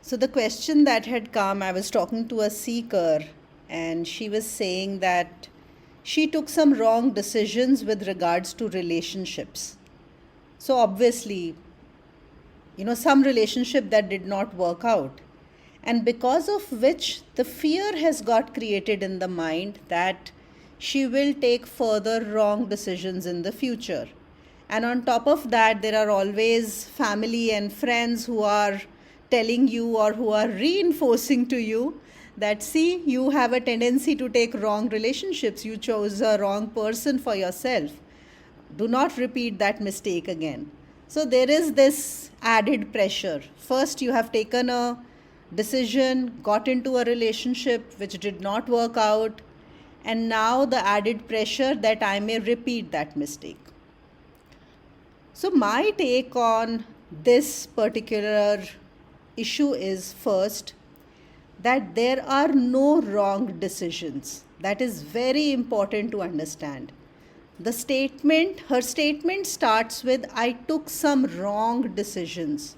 So the question that had come, I was talking to a seeker, and she was saying that she took some wrong decisions with regards to relationships. So obviously, some relationship that did not work out. And because of which the fear has got created in the mind that she will take further wrong decisions in the future. And on top of that, there are always family and friends who are telling you or who are reinforcing to you that, see, you have a tendency to take wrong relationships. You chose a wrong person for yourself. Do not repeat that mistake again. So there is this added pressure. First, you have taken a decision, got into a relationship which did not work out, and now the added pressure that I may repeat that mistake. So my take on this particular issue is, first, that there are no wrong decisions. That is very important to understand. Her statement starts with, I took some wrong decisions.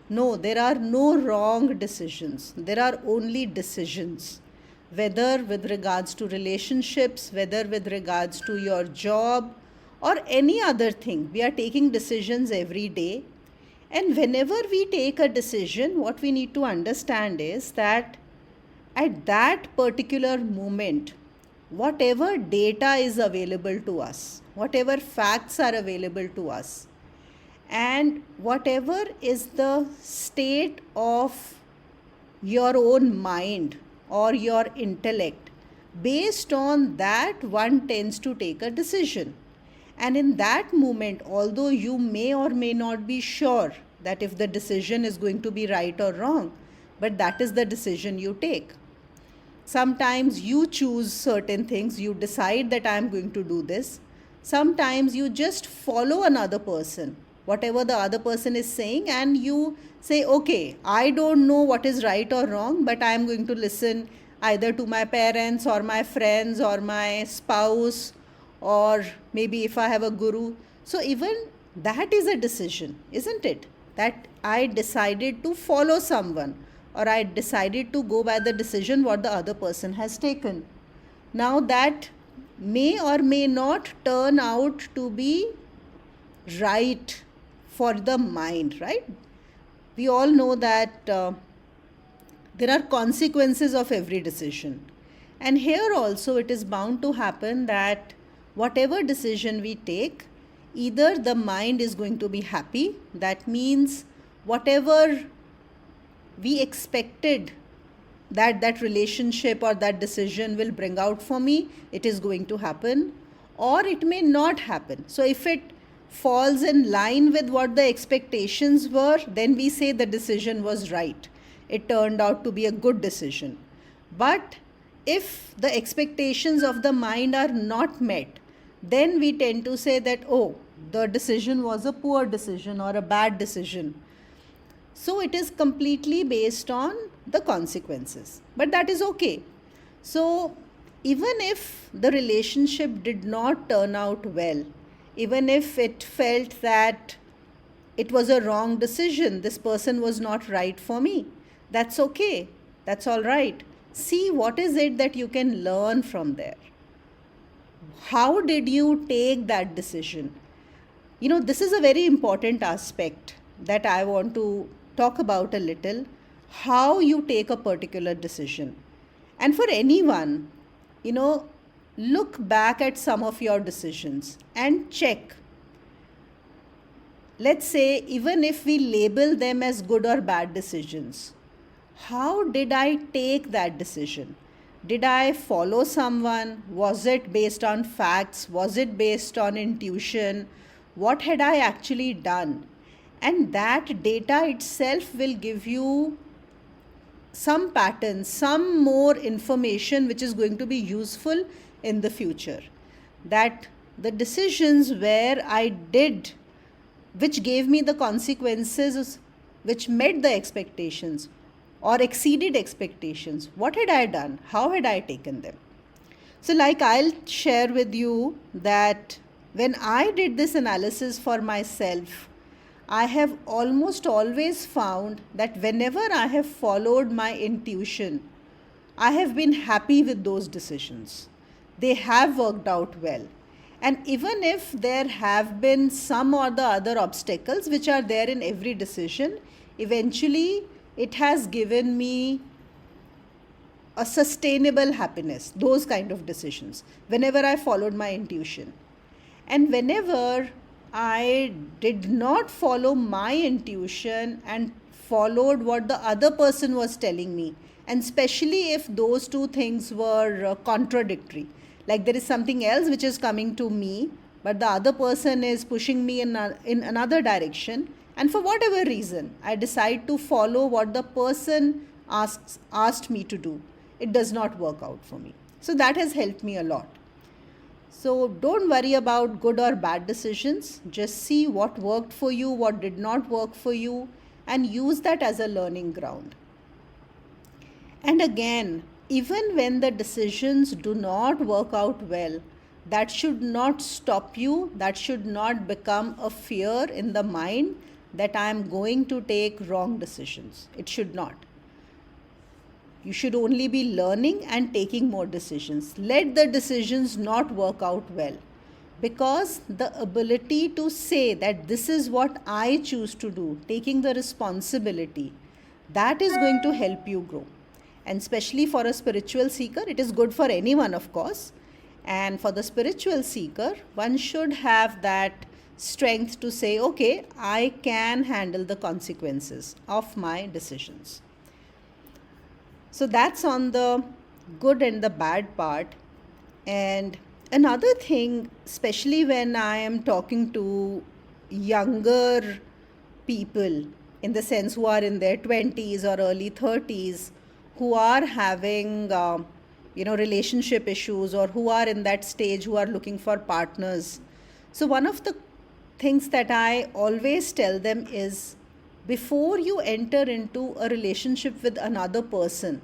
No, there are no wrong decisions. There are only decisions. Whether with regards to relationships, whether with regards to your job, or any other thing. We are taking decisions every day. And whenever we take a decision, what we need to understand is that at that particular moment, whatever data is available to us, whatever facts are available to us, and whatever is the state of your own mind or your intellect, based on that one tends to take a decision. And in that moment, although you may or may not be sure that if the decision is going to be right or wrong, but that is the decision you take. Sometimes you choose certain things, you decide that I am going to do this. Sometimes you just follow another person, whatever the other person is saying, and you say, okay, I don't know what is right or wrong, but I am going to listen either to my parents or my friends or my spouse, or maybe if I have a guru. So even that is a decision, isn't it? That I decided to follow someone, or I decided to go by the decision what the other person has taken. Now that may or may not turn out to be right for the mind, right? We all know that there are consequences of every decision. And here also it is bound to happen that whatever decision we take, either the mind is going to be happy, that means whatever we expected that relationship or that decision will bring out for me, it is going to happen, or it may not happen. So if it falls in line with what the expectations were, then we say the decision was right. It turned out to be a good decision. But if the expectations of the mind are not met, then we tend to say that, oh, the decision was a poor decision or a bad decision. So it is completely based on the consequences. But that is okay. So even if the relationship did not turn out well, even if it felt that it was a wrong decision, this person was not right for me, that's okay. That's all right. See what is it that you can learn from there. How did you take that decision? This is a very important aspect that I want to talk about a little. How you take a particular decision. And for anyone, look back at some of your decisions and check. Let's say, even if we label them as good or bad decisions, how did I take that decision? Did I follow someone? Was it based on facts? Was it based on intuition? What had I actually done? And that data itself will give you some patterns, some more information which is going to be useful in the future. That the decisions where I did, which gave me the consequences, which met the expectations, or exceeded expectations, what had I done? How had I taken them? So like I'll share with you that when I did this analysis for myself, I have almost always found that whenever I have followed my intuition, I have been happy with those decisions. They have worked out well. And even if there have been some or the other obstacles which are there in every decision, eventually it has given me a sustainable happiness, those kind of decisions, whenever I followed my intuition. And whenever I did not follow my intuition and followed what the other person was telling me, and especially if those two things were contradictory, like there is something else which is coming to me, but the other person is pushing me in another direction, and for whatever reason, I decide to follow what the person asked me to do, it does not work out for me. So that has helped me a lot. So don't worry about good or bad decisions. Just see what worked for you, what did not work for you, and use that as a learning ground. And again, even when the decisions do not work out well, that should not stop you, that should not become a fear in the mind that I am going to take wrong decisions. It should not. You should only be learning and taking more decisions. Let the decisions not work out well, because the ability to say that this is what I choose to do, taking the responsibility, that is going to help you grow. And especially for a spiritual seeker, it is good for anyone, of course. And for the spiritual seeker, one should have that strength to say, okay, I can handle the consequences of my decisions. So that's on the good and the bad part. And another thing, especially when I am talking to younger people, in the sense who are in their 20s or early 30s, who are having relationship issues, or who are in that stage, who are looking for partners. So one of the things that I always tell them is, before you enter into a relationship with another person,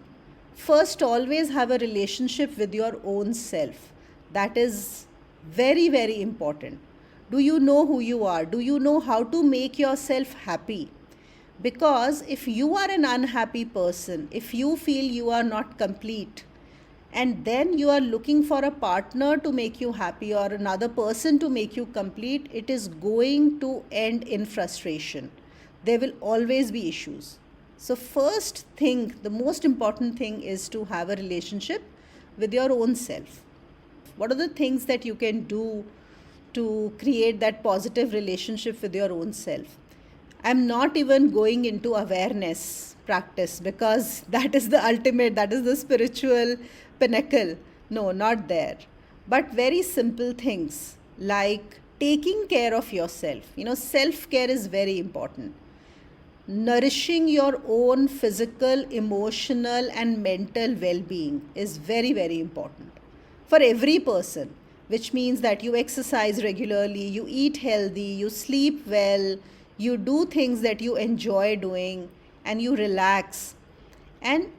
first always have a relationship with your own self. That is very, very important. Do you know who you are? Do you know how to make yourself happy? Because if you are an unhappy person, if you feel you are not complete, and then you are looking for a partner to make you happy, or another person to make you complete, it is going to end in frustration. There will always be issues. So first thing, the most important thing is to have a relationship with your own self. What are the things that you can do to create that positive relationship with your own self? I'm not even going into awareness practice, because that is the ultimate, that is the spiritual pinnacle. No, not there. But very simple things like taking care of yourself. Self-care is very important. Nourishing your own physical, emotional, and mental well-being is very, very important for every person, which means that you exercise regularly, you eat healthy, you sleep well, you do things that you enjoy doing, and you relax. And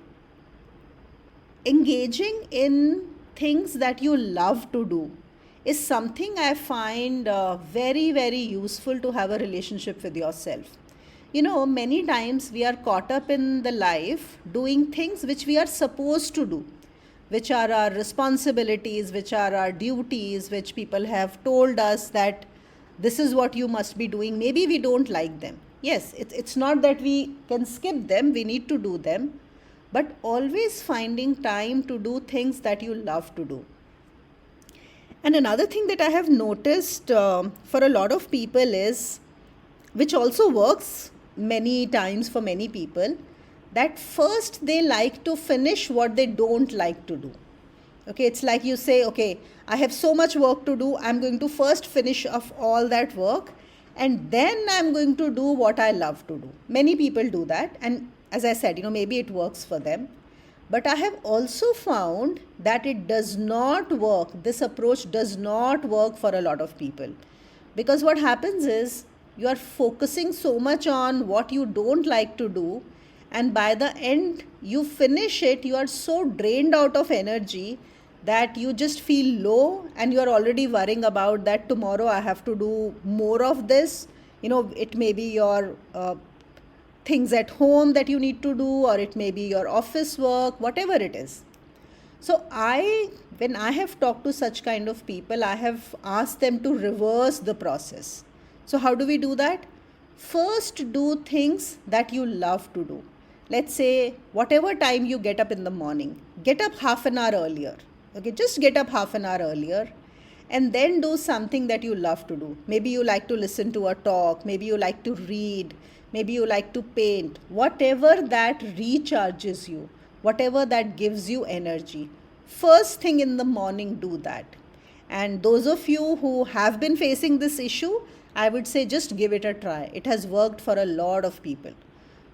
engaging in things that you love to do is something I find very, very useful to have a relationship with yourself. Many times we are caught up in the life doing things which we are supposed to do, which are our responsibilities, which are our duties, which people have told us that this is what you must be doing. Maybe we don't like them. Yes, it's not that we can skip them, we need to do them, but always finding time to do things that you love to do. And another thing that I have noticed for a lot of people is, which also works many times for many people, that first they like to finish what they don't like to do. Okay, it's like you say, okay, I have so much work to do, I'm going to first finish off all that work, and then I'm going to do what I love to do. Many people do that, and as I said, maybe it works for them. But I have also found that it does not work. This approach does not work for a lot of people. Because what happens is, you are focusing so much on what you don't like to do, and by the end you finish it, you are so drained out of energy that you just feel low, and you are already worrying about that tomorrow I have to do more of this, It may be your things at home that you need to do, or it may be your office work, whatever it is. So when I have talked to such kind of people, I have asked them to reverse the process. So how do we do that? First, do things that you love to do. Let's say whatever time you get up in the morning, get up half an hour earlier. Okay, just get up half an hour earlier and then do something that you love to do. Maybe you like to listen to a talk, maybe you like to read, maybe you like to paint, whatever that recharges you, whatever that gives you energy. First thing in the morning, do that. And those of you who have been facing this issue, I would say just give it a try. It has worked for a lot of people.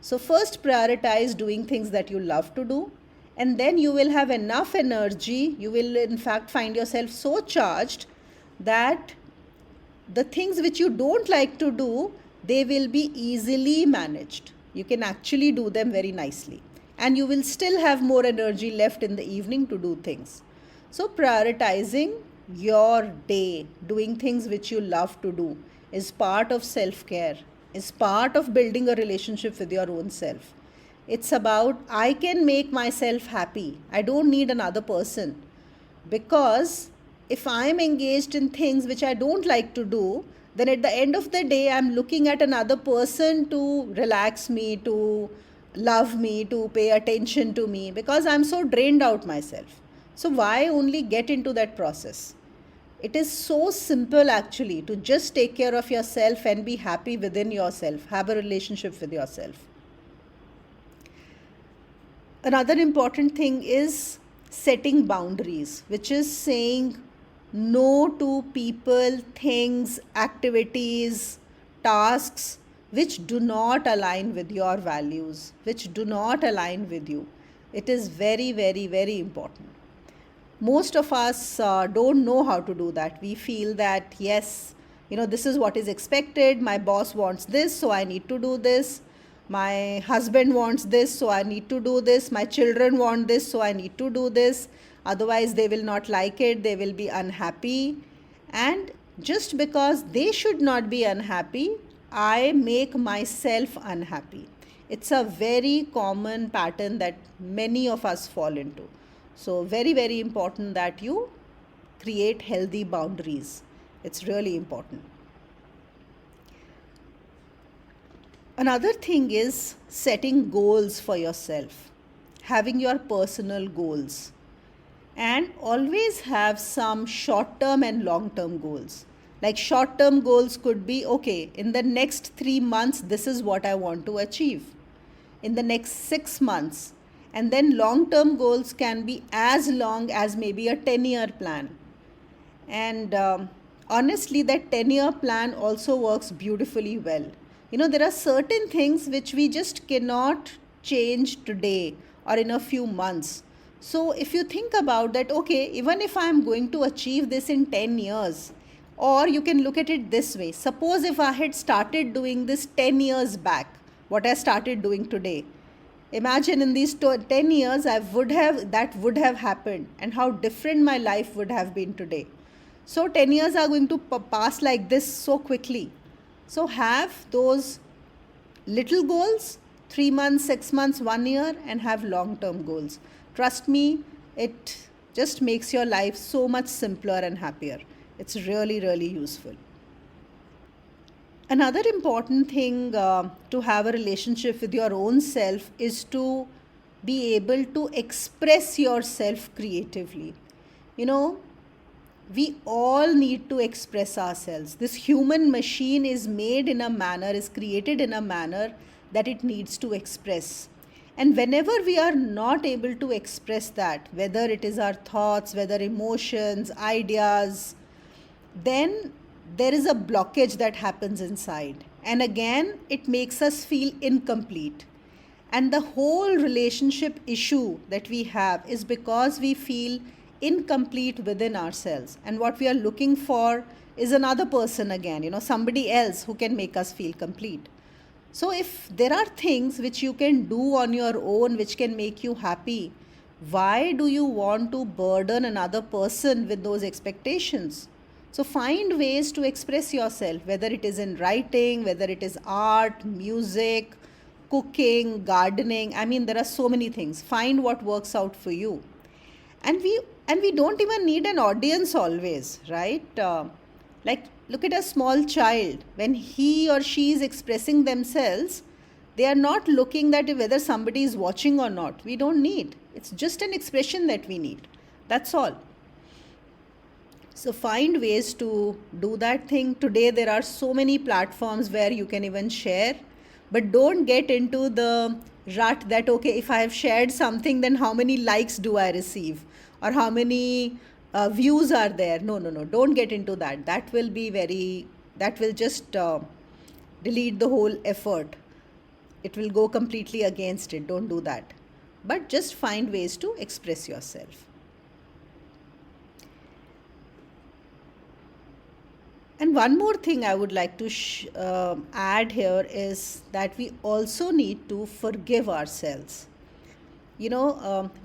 So, first prioritize doing things that you love to do, and then you will have enough energy. You will, in fact, find yourself so charged that the things which you don't like to do, they will be easily managed. You can actually do them very nicely, and you will still have more energy left in the evening to do things. So, prioritizing your day, doing things which you love to do, is part of self care, is part of building a relationship with your own self. It's about, I can make myself happy. I don't need another person. Because if I'm engaged in things which I don't like to do, then at the end of the day, I'm looking at another person to relax me, to love me, to pay attention to me, because I'm so drained out myself. So, why only get into that process? It is so simple actually to just take care of yourself and be happy within yourself, have a relationship with yourself. Another important thing is setting boundaries, which is saying no to people, things, activities, tasks which do not align with your values, which do not align with you. It is very, very, very important. Most of us don't know how to do that. We feel that, yes, this is what is expected. My boss wants this, so I need to do this. My husband wants this, so I need to do this. My children want this, so I need to do this. Otherwise, they will not like it. They will be unhappy. And just because they should not be unhappy, I make myself unhappy. It's a very common pattern that many of us fall into. So, very, very important that you create healthy boundaries. It's really important. Another thing is setting goals for yourself, having your personal goals, and always have some short term and long term goals. Like short term goals could be, okay, in the next 3 months, this is what I want to achieve. In the next 6 months. And then long term goals can be as long as maybe a 10-year plan. And honestly, that 10-year plan also works beautifully well. There are certain things which we just cannot change today or in a few months. So if you think about that, okay, even if I'm going to achieve this in 10 years, or you can look at it this way. Suppose if I had started doing this 10 years back, what I started doing today, imagine in these 10 years, that would have happened, and how different my life would have been today. So 10 years are going to pass like this so quickly. So have those little goals, 3 months, 6 months, 1 year, and have long-term goals. Trust me, it just makes your life so much simpler and happier. It's really, really useful. Another important thing to have a relationship with your own self is to be able to express yourself creatively. We all need to express ourselves. This human machine is created in a manner that it needs to express. And whenever we are not able to express that, whether it is our thoughts, whether emotions, ideas, then there is a blockage that happens inside. And again, it makes us feel incomplete. And the whole relationship issue that we have is because we feel incomplete within ourselves. And what we are looking for is another person again, somebody else who can make us feel complete. So if there are things which you can do on your own which can make you happy, why do you want to burden another person with those expectations? So find ways to express yourself, whether it is in writing, whether it is art, music, cooking, gardening. I mean, there are so many things. Find what works out for you. And we don't even need an audience always, right? Like, look at a small child. When he or she is expressing themselves, they are not looking that whether somebody is watching or not. We don't need. It's just an expression that we need. That's all. So find ways to do that thing. Today there are so many platforms where you can even share, but don't get into the rut that, okay, if I have shared something, then how many likes do I receive, or how many views are there? No, no, no. Don't get into that. That will just delete the whole effort. It will go completely against it. Don't do that. But just find ways to express yourself. And one more thing I would like to add here is that we also need to forgive ourselves. We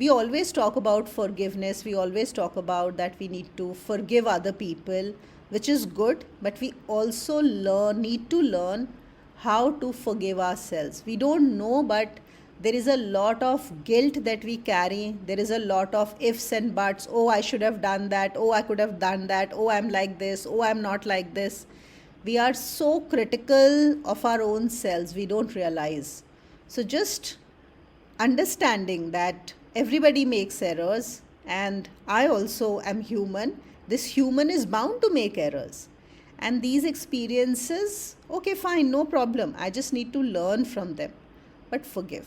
always talk about forgiveness. We always talk about that we need to forgive other people, which is good, but we also need to learn how to forgive ourselves. We don't know, but there is a lot of guilt that we carry. There is a lot of ifs and buts. Oh, I should have done that. Oh, I could have done that. Oh, I'm like this. Oh, I'm not like this. We are so critical of our own selves, we don't realize. So just understanding that everybody makes errors, and I also am human. This human is bound to make errors. And these experiences, okay, fine, no problem. I just need to learn from them. But forgive.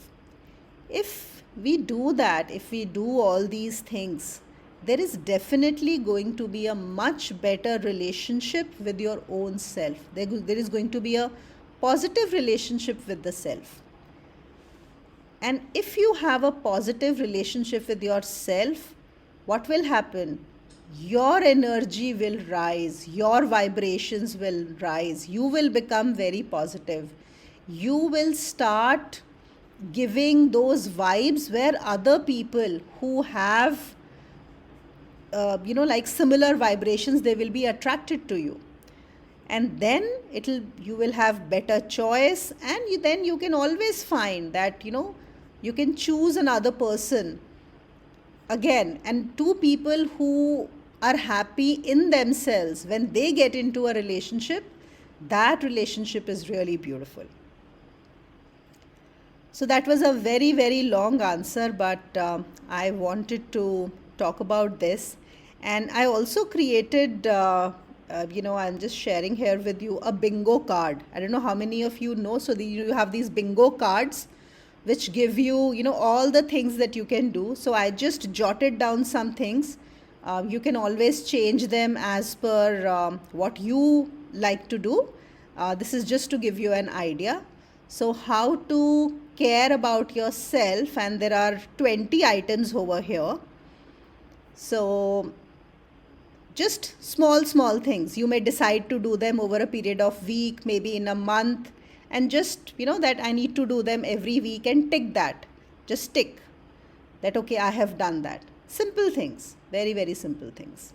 If we do that, if we do all these things, there is definitely going to be a much better relationship with your own self. There is going to be a positive relationship with the self. And if you have a positive relationship with yourself, what will happen? Your energy will rise, your vibrations will rise, you will become very positive. You will start giving those vibes where other people who have like similar vibrations, they will be attracted to you. And then you will have better choice, and then you can always find that you can choose another person again. And two people who are happy in themselves, when they get into a relationship, that relationship is really beautiful. So that was a very, very long answer, but I wanted to talk about this. And I also created, I'm just sharing here with you a bingo card. I don't know how many of you know. So you have these bingo cards which give you, all the things that you can do. So I just jotted down some things. You can always change them as per what you like to do. This is just to give you an idea. So how to care about yourself, and there are 20 items over here. So just small things. You may decide to do them over a period of week, maybe in a month, and just, that I need to do them every week, and tick that. Just tick that, okay, I have done that. Simple things, very, very simple things.